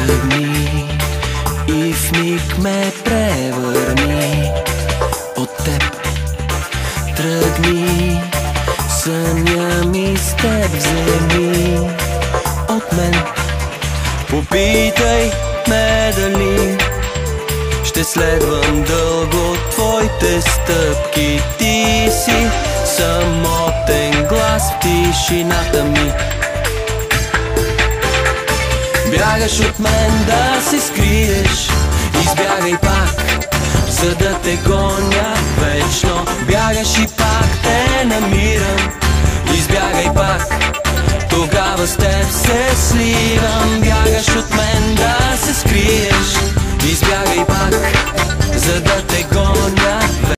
Тръгни и в миг ме превърни от теб. Тръгни, съня ми с теб вземи от мен. Попитай ме дали ще следвам дълго твоите стъпки. Ти си самотен глас в тишината ми. Бягаш от мен да се скриеш, избягай пак, за да те гоня вечно. Бягаш и пак те намирам, избягай пак, тогава с теб се сливам. Бягай